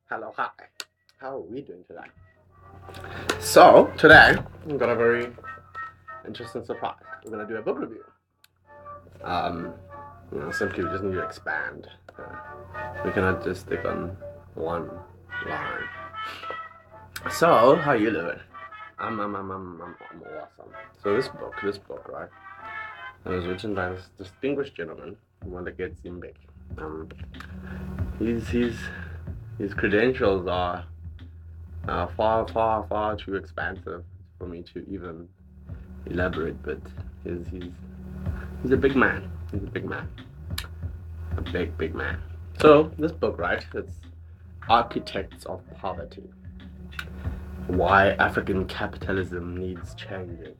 Hello, hi. How are we doing today? So, today, we've got a very interesting surprise. We're going to do a book review. Simply we just need to expand. We cannot just stick on one line. So, how you doing? I'm awesome. So this book, right? It was written by this distinguished gentleman, Mbeki. His credentials are far too expansive for me to even elaborate. But he's a big man. He's a big man. A big man. So this book, right? It's Architects of Poverty. Why African capitalism needs changing.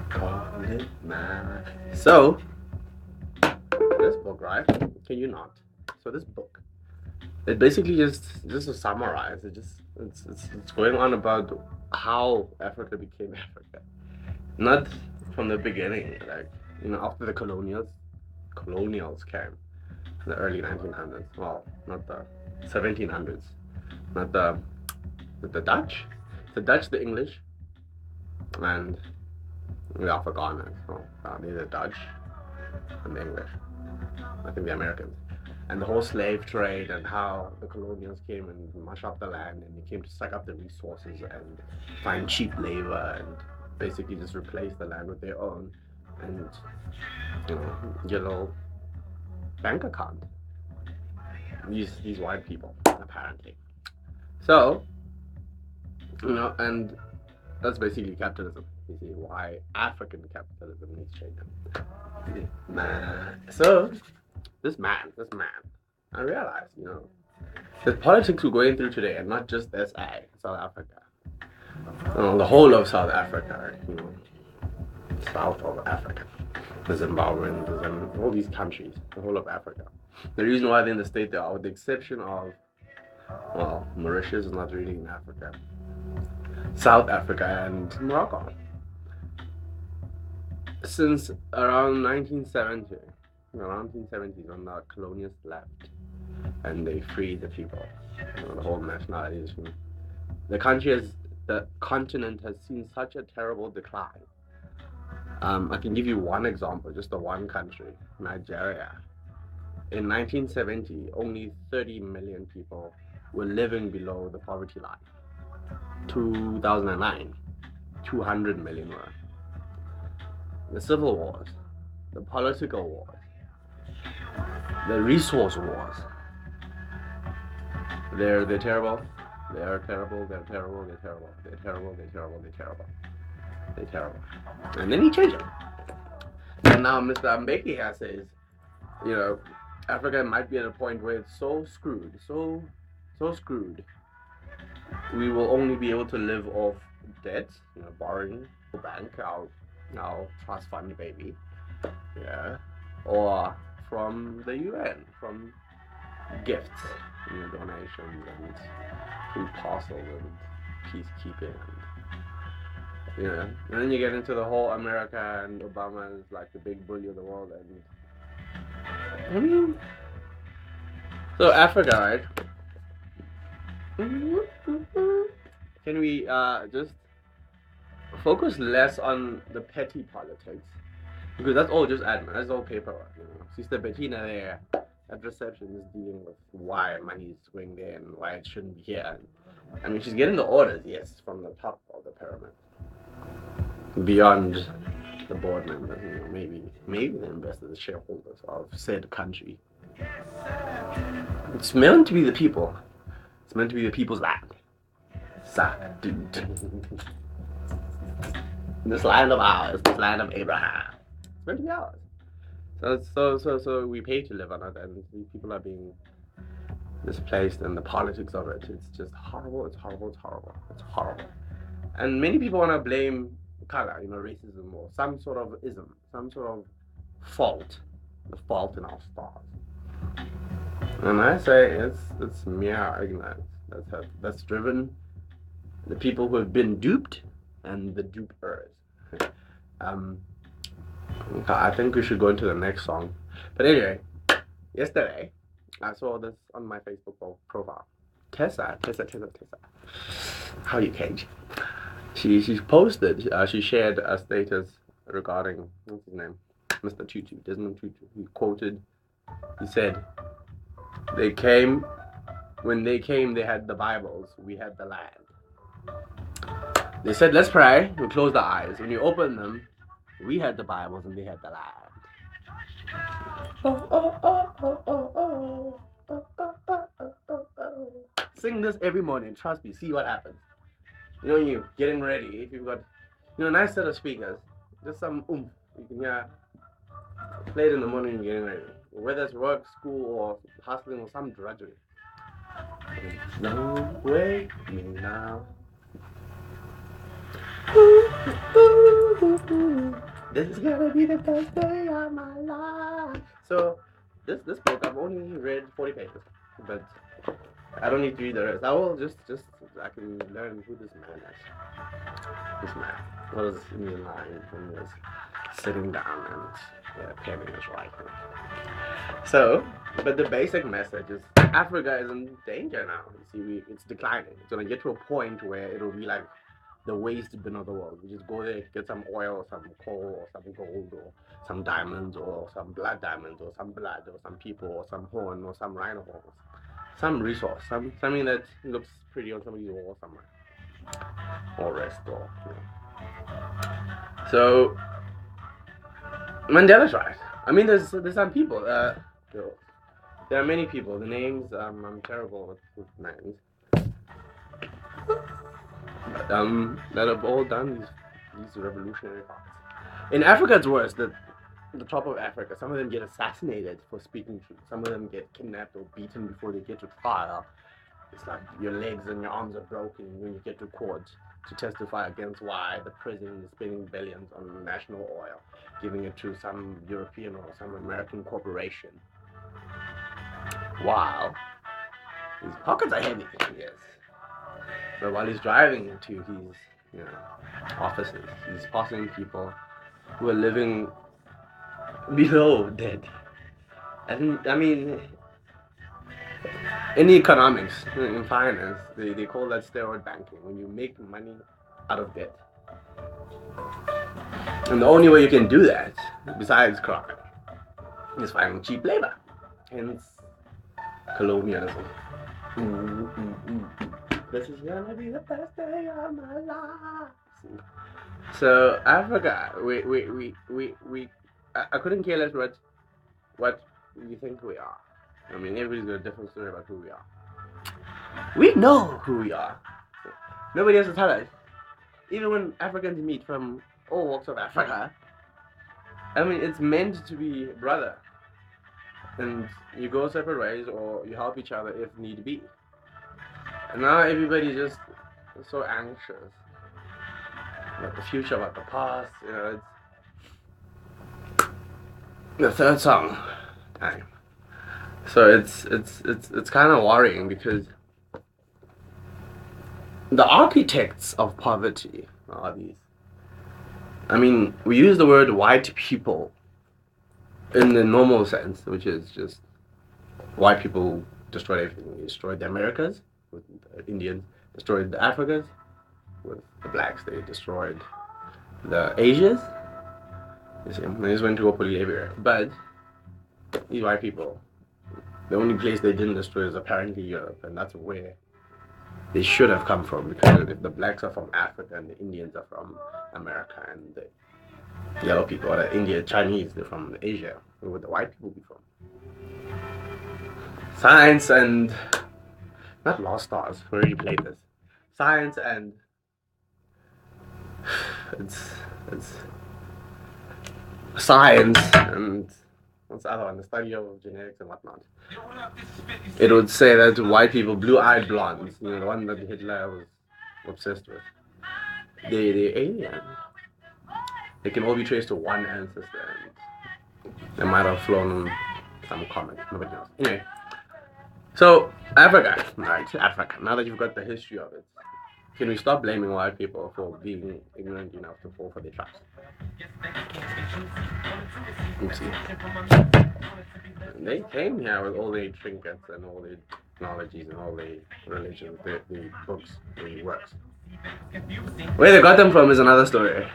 Call it man. So this book, right? Can you not? So this book, it basically just to summarize, it's going on about how Africa became Africa, not from the beginning. Like after the colonials came in the early 1900s. Well, not the 1700s, not the Dutch, the English, and the Afrikaners. So the Dutch and the English. I think the Americans. And the whole slave trade and how the colonials came and mush up the land and they came to suck up the resources and find cheap labor and basically just replace the land with their own and get a little bank account. These white people, apparently. So, and that's basically capitalism. You see why African capitalism needs changing. So this man, I realized, the politics we're going through today, and not just SA, South Africa, the whole of South Africa, south of Africa, the Zimbabweans, all these countries, the whole of Africa. The reason why they're in the state they are, with the exception of, Mauritius is not really in Africa, South Africa and Morocco. Since around 1970, around 1970s, when the colonialists left and they freed the people, the whole nationalities. The continent has seen such a terrible decline. I can give you one example, just the one country, Nigeria. In 1970, only 30 million people were living below the poverty line. 2009, 200 million were. The civil wars, the political wars, the resource wars. They're terrible. They're terrible. They're terrible. They're terrible. They're terrible. They're terrible. They're terrible. They're terrible. And then he changed it. And now Mr. Mbeki here says, Africa might be at a point where it's so screwed, so screwed. We will only be able to live off debt, borrowing the bank, our trust fund baby, or from the UN, from gifts, donations and food parcels and peacekeeping, and then you get into the whole America and Obama is like the big bully of the world, and so Africa, right? Can we just focus less on the petty politics? Because that's all just admin, that's all paperwork, Sister Bettina there at reception is dealing with why money is going there and why it shouldn't be here. She's getting the orders, yes, from the top of the pyramid. Beyond the board members, maybe the investors, the shareholders of said country. It's meant to be the people. It's meant to be the people's land. This land of ours, this land of Abraham. It's meant to be ours. So we pay to live on it, and these people are being displaced, and the politics of it, it's just horrible. It's horrible. And many people want to blame color, racism, or some sort of ism, some sort of fault, the fault in our stars. And I say it's mere ignorance that's driven the people who have been duped and the dupers. I think we should go into the next song. But anyway, Yesterday, I saw this on my Facebook profile. Tessa. How you cage? She posted. She shared a status regarding what's his name, Mr. Tutu, Desmond Tutu. He quoted. He said, "They came. When they came, they had the Bibles. We had the land. They said, let's pray. We closed our eyes. When you open them, we had the Bibles and they had the land." Sing this every morning. Trust me. See what happens. You know, when you're getting ready. If you've got, a nice set of speakers, just some oomph. You can hear. Play it in the morning when you're getting ready. Whether it's work, school, or hustling, or some drudgery. Don't wake me now. This is gonna be the best day of my life. So, this book I've only read 40 pages, but I don't need to read the rest. I will just I can learn who this man is. This man, what is in his mind when he was sitting down and penning his writing. So, but the basic message is Africa is in danger now. You see, it's declining. It's gonna get to a point where it'll be like the waste bin of the world. We just go there, get some oil, or some coal, or some gold, or some diamonds, or some blood diamonds, or some blood, or some people, or some horn, or some rhino horns. Some resource, something that looks pretty on somebody's wall somewhere. Or rest, or, So, Mandela's right. I mean, there's some people, there are many people. The names, I'm terrible with names. That have all done these revolutionary parts. In Africa, it's worse. The top of Africa, some of them get assassinated for speaking truth. Some of them get kidnapped or beaten before they get to trial. It's like your legs and your arms are broken when you get to court to testify against why the president is spending billions on national oil, giving it to some European or some American corporation. Wow. His pockets are heavy, yes. But while he's driving to his, offices, he's passing people who are living below dead. And I mean, in economics, in finance, they call that steroid banking, when you make money out of debt. And the only way you can do that, besides crime, is finding cheap labor. Hence, colonialism. This is gonna be the best day of my life. So Africa, I couldn't care less what we think we are. I mean, everybody's got a different story about who we are. We know who we are. Nobody has to tell us. Even when Africans meet from all walks of Africa, I mean, it's meant to be brother. And you go separate ways, or you help each other if need be. And now everybody's just so anxious about the future, about the past. It's the third song time. So it's kind of worrying, because the architects of poverty are these. I mean, we use the word white people in the normal sense, which is just white people destroyed everything. They destroyed the Americas with the Indians, destroyed the Africas with the blacks. They destroyed the Asians. You see, they just went to go police everywhere. But these white people, the only place they didn't destroy is apparently Europe, and that's where they should have come from, because if the blacks are from Africa and the Indians are from America, and the yellow people, or the Indian Chinese, they're from Asia, where would the white people be from? Science and not Lost Stars, we already played this. Science and it's science and what's the other one? The study of genetics and whatnot. It would say that white people, blue-eyed blondes, the one that Hitler was obsessed with, they're alien. They can all be traced to one ancestor, and they might have flown some comet. Nobody knows. Anyway, so Africa, right? Africa. Now that you've got the history of it, Can we stop blaming white people for being ignorant enough to fall for their traps? Oopsie. They came here with all their trinkets and all their technologies and all their religions, the books, the works. Where they got them from is another story.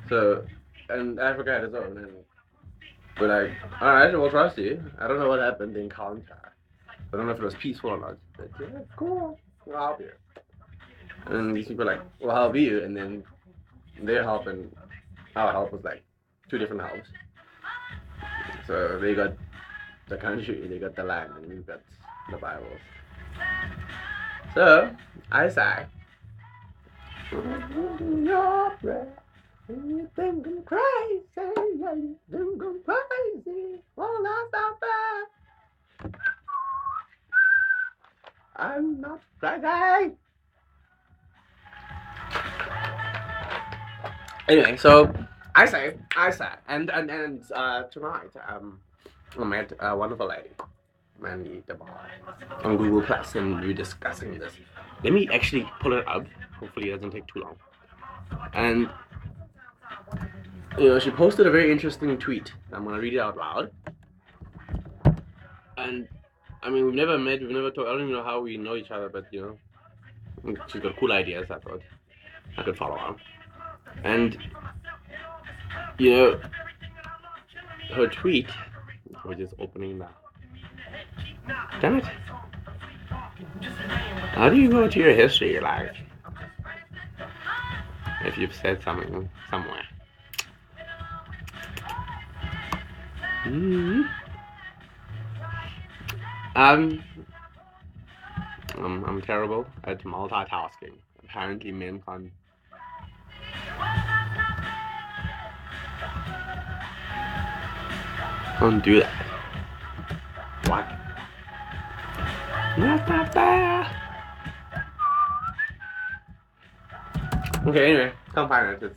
So, and Africa had its own. And we're like, alright, we'll trust you. I don't know what happened, the encounter. I don't know if it was peaceful or not. But yeah, cool, we'll help you. And these people are like, we'll help you. And then their help and our help was like two different helps. So they got the country, they got the land, and we got the Bibles. So I say, your breath, you think I'm crazy, yeah, you think I'm crazy, well, not stop that. I'm not crazy. Anyway, so I say, and tonight, I met a wonderful lady, Mandy the bar, on Google Plus, and we're discussing this. Let me actually pull it up. Hopefully, it doesn't take too long. And she posted a very interesting tweet. I'm gonna read it out loud. And I mean, we've never met, we've never talked. I don't even know how we know each other, but she's got cool ideas. I thought I could follow her. And her tweet, we're just opening now. Damn it. How do you go to your history, like, if you've said something somewhere? I'm terrible at multitasking. Apparently men can't. Don't do that. What? Not bad. Okay, anyway, can't find it.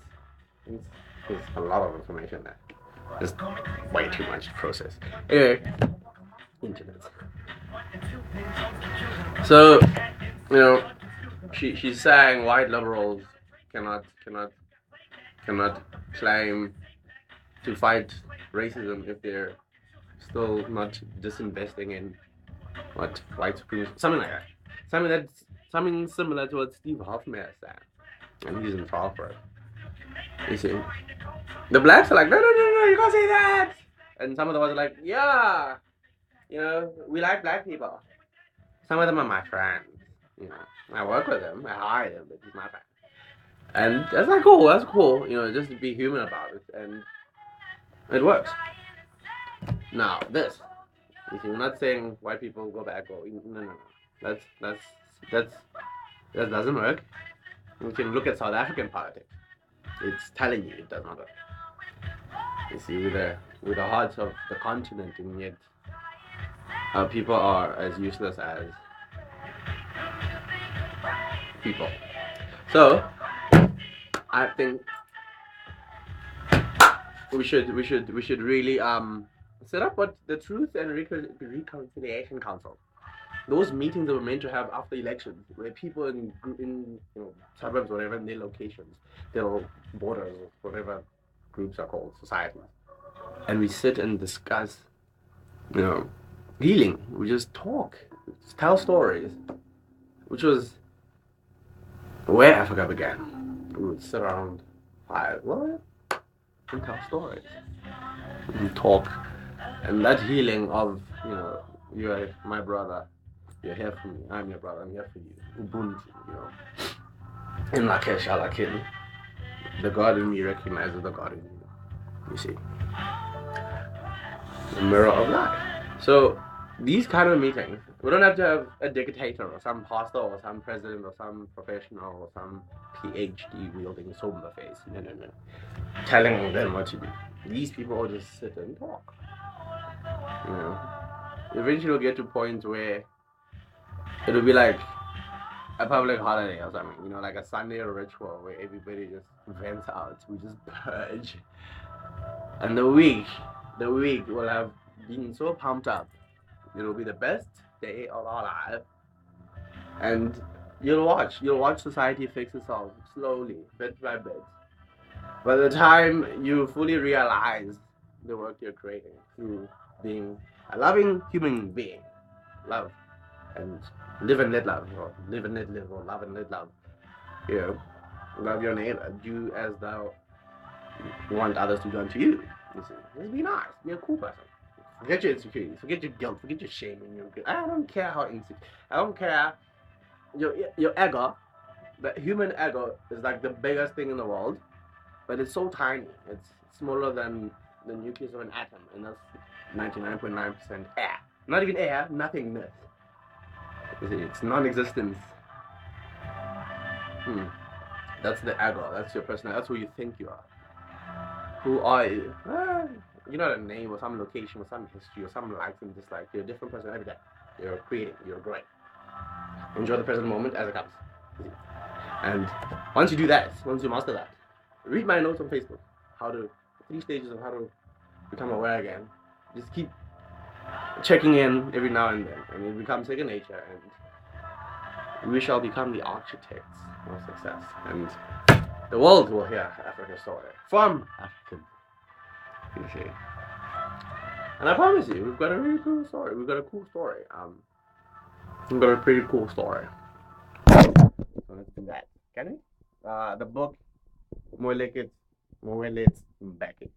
It's a lot of information there. It's way too much to process. Anyway, internet. So, she's saying white liberals cannot claim to fight racism if they're still not disinvesting in white supremacy, something like that. Something similar to what Steve Hoffman said, and he's in trial for it. You see, the blacks are like, no, you can't say that, and some of the ones are like, yeah, we like black people. Some of them are my friends. I work with them, I hire them, but he's my friend. And that's not cool. That's cool. Just to be human about it, and it works. Now this, you see, we're not saying white people go back. No. That doesn't work. We can look at South African politics. It's telling you it does not work. You see, with the hearts of the continent, and yet our people are as useless as people. So I think we should really set up what the Truth and Reconciliation Council. Those meetings that were meant to have after elections, where people in suburbs, whatever, in their locations, their borders, whatever groups are called, societies, and we sit and discuss, healing. We just talk, tell stories, which was where Africa began. We would sit around fire, and tell stories, and talk, and that healing of you are my brother. You're here for me. I'm your brother. I'm here for you. Ubuntu, In Lakesh Alakin, the God in me recognizes the God in you. You see, the mirror of life. So these kind of meetings, we don't have to have a dictator or some pastor or some president or some professional or some PhD wielding somber face. No. Telling them what to do. These people all just sit and talk. Eventually we'll get to points where it'll be like a public holiday or something, like a Sunday ritual where everybody just vents out. We just purge. And the week will have been so pumped up. It'll be the best day of our life. And You'll watch society fix itself slowly, bit by bit. By the time you fully realize the work you're creating through being a loving human being, love and live and let love, or live and let live, or love and let love. You know, love your neighbor, do as thou want others to do unto you. You see, just be nice, be a cool person. Forget your insecurities, forget your guilt, forget your shame and your guilt. I don't care how insecure. I don't care your ego. The human ego is like the biggest thing in the world, but it's so tiny. It's smaller than the nucleus of an atom, and that's 99.9% air. Not even air, nothingness. You see, it's non-existence. That's the ego. That's your personality. That's who you think you are. Who are you? You're not a name or some location or some history or some likes and dislikes. You're a different person every day. You're creating. You're growing. Enjoy the present moment as it comes. And once you do that, once you master that, read my notes on Facebook. 3 stages of how to become aware again. Just keep checking in every now and then, and it becomes second nature, and we shall become the architects of success. And the world will hear Africa's story from Africans. You see. And I promise you, we've got a really cool story. We've got a cool story. We've got a pretty cool story. So let's do that. Can we? The book Moeletsi Mbeki,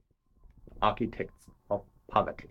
Architects of Poverty.